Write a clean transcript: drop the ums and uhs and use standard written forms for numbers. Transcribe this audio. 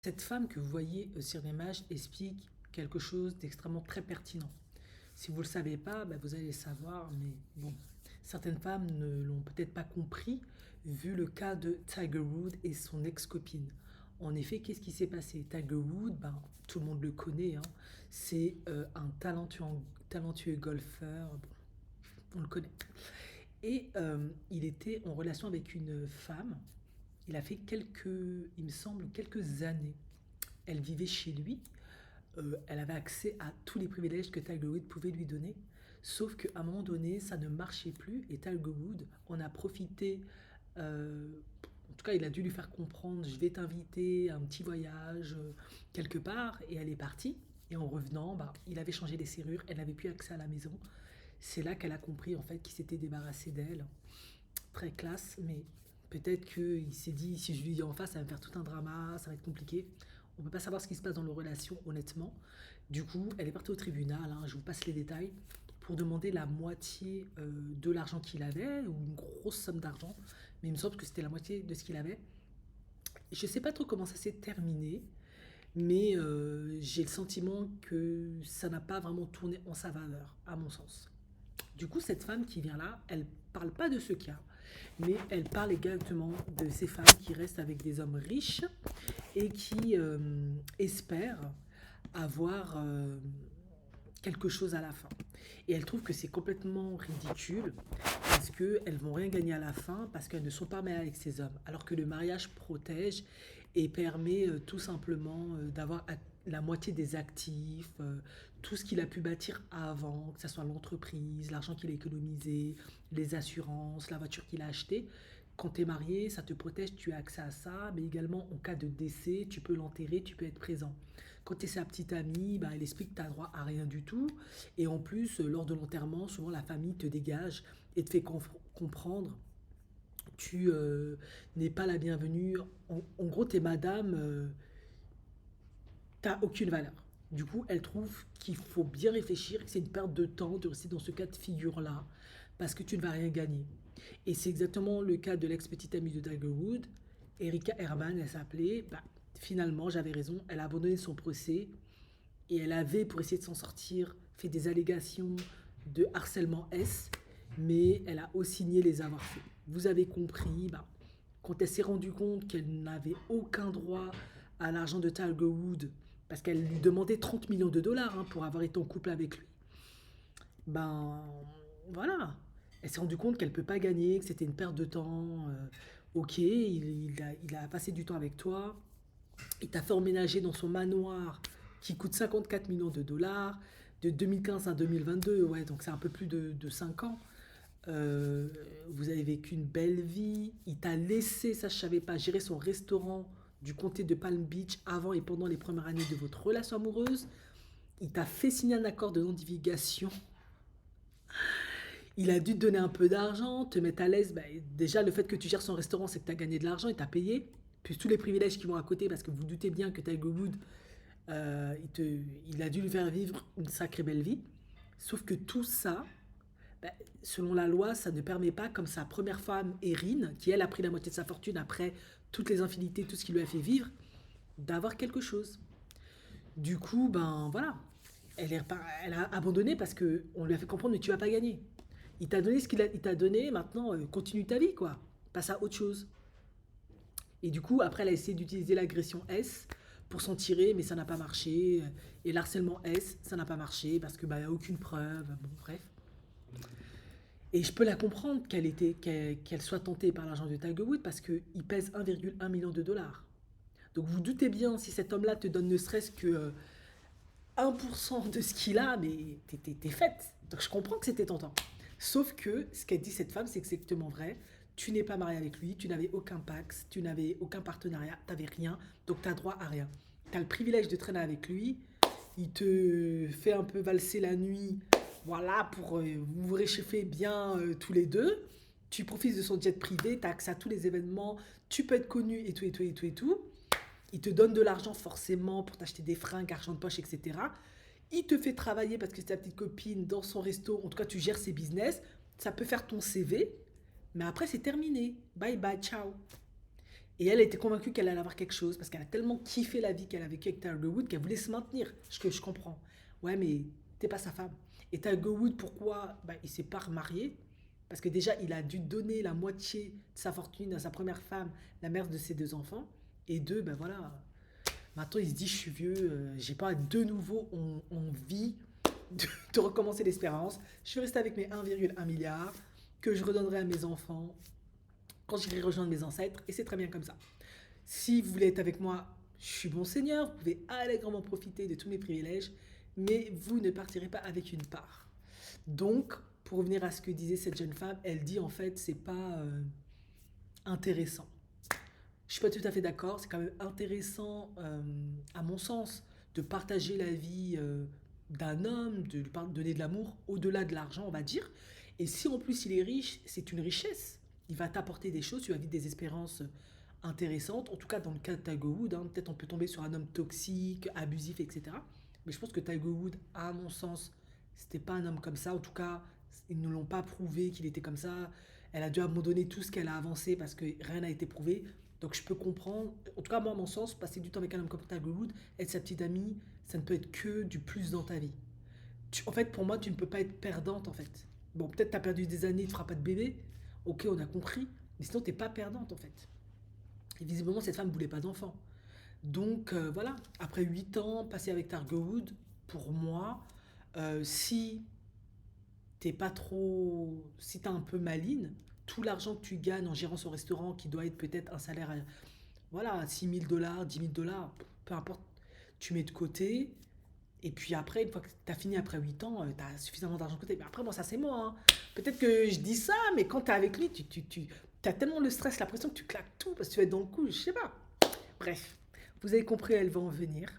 Cette femme que vous voyez sur l'image explique quelque chose d'extrêmement très pertinent. Si vous ne le savez pas, vous allez le savoir, mais bon, certaines femmes ne l'ont peut-être pas compris vu le cas de Tiger Woods et son ex-copine. En effet, qu'est-ce qui s'est passé? Tiger Woods, tout le monde le connaît, hein, c'est un talentueux golfeur, bon, on le connaît. Et il était en relation avec une femme. Il a fait il me semble, quelques années. Elle vivait chez lui. Elle avait accès à tous les privilèges que Tiger Woods pouvait lui donner. Sauf qu'à un moment donné, ça ne marchait plus et Tiger Woods en a profité. En tout cas, il a dû lui faire comprendre, je vais t'inviter à un petit voyage quelque part. Et elle est partie. Et en revenant, il avait changé les serrures, elle n'avait plus accès à la maison. C'est là qu'elle a compris en fait qu'il s'était débarrassé d'elle. Très classe, mais peut-être qu'il s'est dit, si je lui dis en face, ça va me faire tout un drama, ça va être compliqué. On ne peut pas savoir ce qui se passe dans leur relation, honnêtement. Du coup, elle est partie au tribunal, hein, je vous passe les détails, pour demander la moitié de l'argent qu'il avait, ou une grosse somme d'argent, mais il me semble que c'était la moitié de ce qu'il avait. Je ne sais pas trop comment ça s'est terminé, mais j'ai le sentiment que ça n'a pas vraiment tourné en sa faveur, à mon sens. Du coup, cette femme qui vient là, elle parle pas de ce cas, mais elle parle également de ces femmes qui restent avec des hommes riches et qui espèrent avoir quelque chose à la fin. Et elle trouve que c'est complètement ridicule parce qu'elles vont rien gagner à la fin parce qu'elles ne sont pas mariées avec ces hommes. Alors que le mariage protège et permet tout simplement d'avoir la moitié des actifs, tout ce qu'il a pu bâtir avant, que ce soit l'entreprise, l'argent qu'il a économisé, les assurances, la voiture qu'il a achetée. Quand tu es marié, ça te protège, tu as accès à ça, mais également en cas de décès, tu peux l'enterrer, tu peux être présent. Quand tu es sa petite amie, elle explique que tu n'as droit à rien du tout. Et en plus, lors de l'enterrement, souvent la famille te dégage et te fait comprendre tu n'es pas la bienvenue. En gros, tu es madame, tu n'as aucune valeur. Du coup, elle trouve qu'il faut bien réfléchir, que c'est une perte de temps de rester dans ce cas de figure-là, parce que tu ne vas rien gagner. Et c'est exactement le cas de l'ex-petite amie de Tiger Woods, Erika Herman, elle s'appelait. Finalement, j'avais raison, elle a abandonné son procès et elle avait, pour essayer de s'en sortir, fait des allégations de harcèlement S, mais elle a aussi nié les avoir fait. Vous avez compris, quand elle s'est rendue compte qu'elle n'avait aucun droit à l'argent de Tiger Woods, parce qu'elle lui demandait 30 millions de dollars pour avoir été en couple avec lui, ben voilà, elle s'est rendue compte qu'elle ne peut pas gagner, que c'était une perte de temps. Ok, il a passé du temps avec toi, il t'a fait emménager dans son manoir qui coûte 54 millions de dollars de 2015 à 2022, ouais, donc c'est un peu plus de 5 ans. Euh, vous avez vécu une belle vie, il t'a laissé, ça je savais pas, gérer son restaurant du comté de Palm Beach avant et pendant les premières années de votre relation amoureuse. Il t'a fait signer un accord de non-divulgation. Il a dû te donner un peu d'argent, te mettre à l'aise. Déjà, le fait que tu gères son restaurant, c'est que tu as gagné de l'argent et tu as payé. Puis tous les privilèges qui vont à côté, parce que vous doutez bien que Tiger Woods, il a dû lui faire vivre une sacrée belle vie. Sauf que tout ça, bah, selon la loi, ça ne permet pas, comme sa première femme, Erin, qui elle a pris la moitié de sa fortune après toutes les infidélités, tout ce qu'il lui a fait vivre, d'avoir quelque chose. Du coup, voilà, elle a abandonné parce qu'on lui a fait comprendre mais tu vas pas gagner. Il t'a donné ce il t'a donné, maintenant continue ta vie quoi. Passe à autre chose. Et du coup, après, elle a essayé d'utiliser l'agression S pour s'en tirer, mais ça n'a pas marché. Et l'harcèlement S, ça n'a pas marché parce que y a aucune preuve. Bon, bref. Et je peux la comprendre qu'elle soit tentée par l'argent de Tiger Woods parce qu'il pèse 1,1 million de dollars. Donc vous doutez bien, si cet homme-là te donne ne serait-ce que 1% de ce qu'il a, mais t'es faite. Donc je comprends que c'était tentant. Sauf que ce qu'a dit cette femme, c'est exactement vrai. Tu n'es pas marié avec lui, tu n'avais aucun pax, tu n'avais aucun partenariat, tu n'avais rien, donc tu as droit à rien. Tu as le privilège de traîner avec lui, il te fait un peu valser la nuit, voilà, pour vous vous réchauffer bien tous les deux. Tu profites de son jet privé, tu as accès à tous les événements, tu peux être connu et tout, et tout, et tout, et tout. Il te donne de l'argent forcément pour t'acheter des fringues, argent de poche, etc. Il te fait travailler parce que c'est ta petite copine dans son resto. En tout cas, tu gères ses business. Ça peut faire ton CV. Mais après, c'est terminé. Bye bye, ciao. Et elle était convaincue qu'elle allait avoir quelque chose parce qu'elle a tellement kiffé la vie qu'elle a vécue avec Tiger Woods qu'elle voulait se maintenir. Ce que je comprends. Ouais, mais t'es pas sa femme. Et Tiger Woods, pourquoi bah, il s'est pas remarié? Parce que déjà, il a dû donner la moitié de sa fortune à sa première femme, la mère de ses deux enfants. Et deux, ben voilà, maintenant il se dit je suis vieux, j'ai pas de nouveau envie de recommencer l'expérience. Je vais rester avec mes 1,1 milliard que je redonnerai à mes enfants quand j'irai rejoindre mes ancêtres. Et c'est très bien comme ça. Si vous voulez être avec moi, je suis bon seigneur, vous pouvez allègrement profiter de tous mes privilèges, mais vous ne partirez pas avec une part. Donc, pour revenir à ce que disait cette jeune femme, elle dit en fait, c'est pas intéressant. Je suis pas tout à fait d'accord, c'est quand même intéressant, à mon sens, de partager la vie d'un homme, de lui donner de l'amour au-delà de l'argent, on va dire. Et si en plus il est riche, c'est une richesse. Il va t'apporter des choses, tu vas vivre des expériences intéressantes. En tout cas, dans le cas de Tiger Woods, hein, peut-être on peut tomber sur un homme toxique, abusif, etc. Mais je pense que Tiger Woods, à mon sens, c'était pas un homme comme ça. En tout cas, ils ne l'ont pas prouvé qu'il était comme ça. Elle a dû abandonner tout ce qu'elle a avancé parce que rien n'a été prouvé. Donc je peux comprendre, en tout cas moi à mon sens, passer du temps avec un homme comme Tiger Woods, être sa petite amie, ça ne peut être que du plus dans ta vie. En fait pour moi tu ne peux pas être perdante en fait. Bon peut-être tu as perdu des années, tu ne feras pas de bébé, ok on a compris, mais sinon tu n'es pas perdante en fait. Et visiblement cette femme ne voulait pas d'enfant. Donc voilà, après 8 ans passés avec Tiger Woods, pour moi, si t'es pas trop. Si t'es un peu maline, tout l'argent que tu gagnes en gérant son restaurant, qui doit être peut-être un salaire, voilà, 6 000 $, 10 000 $, peu importe, tu mets de côté. Et puis après, une fois que tu as fini après 8 ans, tu as suffisamment d'argent de côté. Mais après, moi, ça c'est moi, hein. Peut-être que je dis ça, mais quand tu es avec lui, tu as tellement le stress, la pression que tu claques tout parce que tu vas être dans le coup, je sais pas. Bref, vous avez compris, elle va en venir.